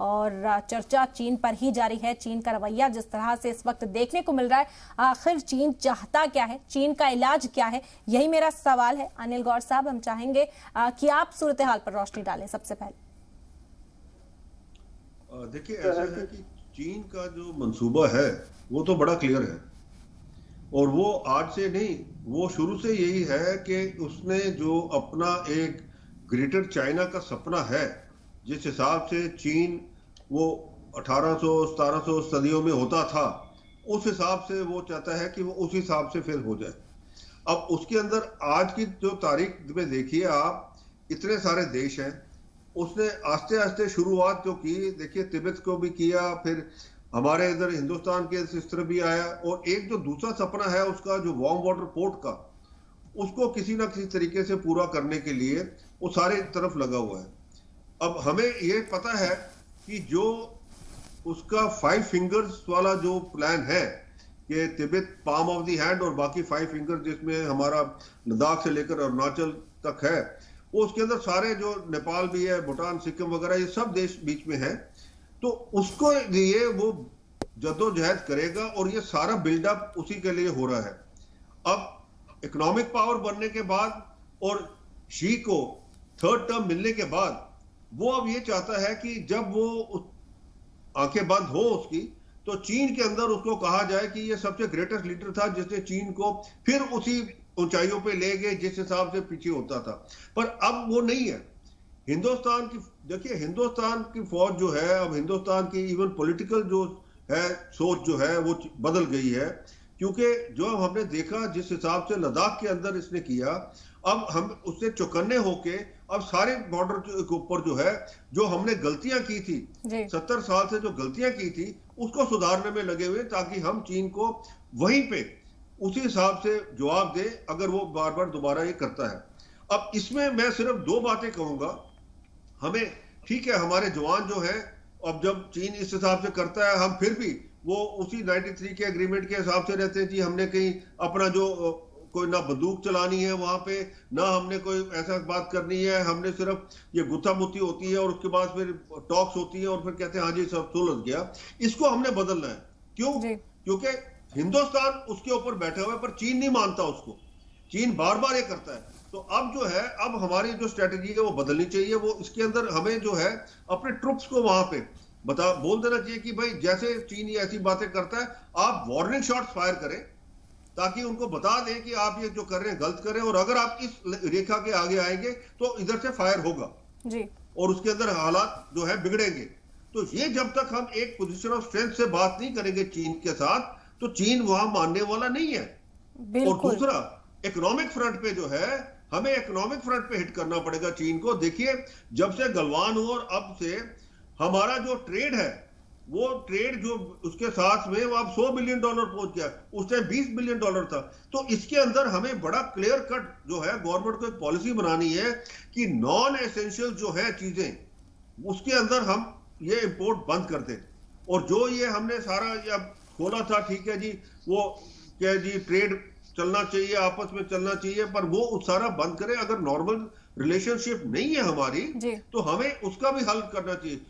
और चर्चा चीन पर ही जारी है। चीन का रवैया जिस तरह से इस वक्त देखने को मिल रहा है, आखिर चीन चाहता क्या है, चीन का इलाज क्या है, यही मेरा सवाल है। अनिल गौर साहब, हम चाहेंगे कि आप सूरत हाल पर रोशनी डालें सबसे पहले। देखिए, ऐसा है कि चीन का जो मंसूबा है वो तो बड़ा क्लियर है, और वो आज से नहीं, वो शुरू से यही है कि उसने जो अपना एक ग्रेटर चाइना का सपना है, जिस हिसाब से चीन वो 1800-1700 सदियों में होता था, उस हिसाब से वो चाहता है कि वो उस हिसाब से फिर हो जाए। अब उसके अंदर आज की जो तारीख में देखिए आप, इतने सारे देश हैं, उसने आस्ते आस्ते शुरुआत जो की, देखिए तिब्बत को भी किया, फिर हमारे इधर हिंदुस्तान के इस तरफ भी आया, और एक जो दूसरा सपना है उसका जो वार्म वाटर पोर्ट का, उसको किसी ना किसी तरीके से पूरा करने के लिए वो सारे तरफ लगा हुआ है। अब हमें ये पता है कि जो उसका 5 फिंगर्स वाला जो प्लान है कि Tibet palm of the hand और बाकी 5 फिंगर जिसमें हमारा लद्दाख से लेकर अरुणाचल तक है, वो उसके अंदर सारे जो नेपाल भी है, भूटान, सिक्किम वगैरह, ये सब देश बीच में है। तो उसको लिए वो जद्दोजहद करेगा, और ये सारा बिल्डअप उसी के लिए हो रहा है। अब इकोनॉमिक पावर बनने के बाद और शी को थर्ड टर्म मिलने के बाद, वो अब ये चाहता है कि जब वो आंखें बंद हो उसकी, तो चीन के अंदर उसको कहा जाए कि ये सबसे ग्रेटेस्ट लीडर था जिसने चीन को फिर उसी ऊंचाइयों पे ले गए जिस हिसाब से पीछे होता था। पर अब वो नहीं है। हिंदुस्तान की, देखिए हिंदुस्तान की फौज जो है, अब हिंदुस्तान की इवन पॉलिटिकल जो है सोच जो है वो बदल गई है, क्योंकि जो हमने देखा जिस हिसाब से लद्दाख के अंदर इसने किया, अब हम उससे चौकन्ने होके अब सारे बॉर्डर के ऊपर जो है, जो हमने गलतियां की थी 70 साल से, जो गलतियां की थी उसको सुधारने में लगे हुए, ताकि हम चीन को वहीं पे उसी हिसाब से जवाब दे अगर वो बार बार दोबारा ये करता है। अब इसमें मैं सिर्फ 2 बातें कहूंगा। हमें, ठीक है, हमारे जवान जो है, अब जब चीन इस हिसाब से करता है, हम फिर भी वो उसी 93 के एग्रीमेंट के हिसाब से रहते हैं जी। हमने कहीं अपना जो कोई ना बंदूक चलानी है वहां पे, ना हमने कोई ऐसा बात करनी है, हमने सिर्फ ये गुत्थामुत्ती होती है और उसके बाद फिर टॉक्स होती है और फिर कहते हैं हाँ जी सब सुलझ गया। इसको हमने बदलना है। क्यों? क्योंकि हिंदुस्तान उसके ऊपर बैठा हुआ है, पर चीन नहीं मानता उसको। चीन बार बार ये करता है। तो अब जो है, अब हमारी जो स्ट्रेटेजी है वो बदलनी चाहिए। वो इसके अंदर हमें जो है अपने ट्रुप्स को वहां पे बोल देना चाहिए कि भाई जैसे चीन ये ऐसी बातें करता है, आप वार्निंग शॉट्स फायर करें, ताकि उनको बता दें कि आप ये जो कर रहे हैं गलत कर रहे हैं, और अगर आप इस रेखा के आगे आएंगे तो इधर से फायर होगा जी, और उसके अंदर हालात जो है बिगड़ेंगे। तो ये जब तक हम एक पोजीशन ऑफ स्ट्रेंथ से बात नहीं करेंगे चीन के साथ, तो चीन वहां मानने वाला नहीं है। और दूसरा, इकोनॉमिक फ्रंट पे जो है, हमें इकोनॉमिक फ्रंट पे हिट करना पड़ेगा चीन को। देखिए, जब से गलवान हुआ और अब से हमारा जो ट्रेड है, वो ट्रेड जो उसके साथ में वो अब $100 बिलियन पहुंच गया, उस टाइम $20 बिलियन था। तो इसके अंदर हमें बड़ा क्लियर कट जो है गवर्नमेंट को एक पॉलिसी बनानी है कि नॉन एसेंशियल जो है चीजें, उसके अंदर हम ये इंपोर्ट बंद कर दें। और जो ये हमने सारा अब खोला था, ठीक है जी, वो क्या जी ट्रेड चलना चाहिए, आपस में चलना चाहिए, पर वो सारा बंद करें। अगर नॉर्मल रिलेशनशिप नहीं है हमारी, तो हमें उसका भी हल करना चाहिए।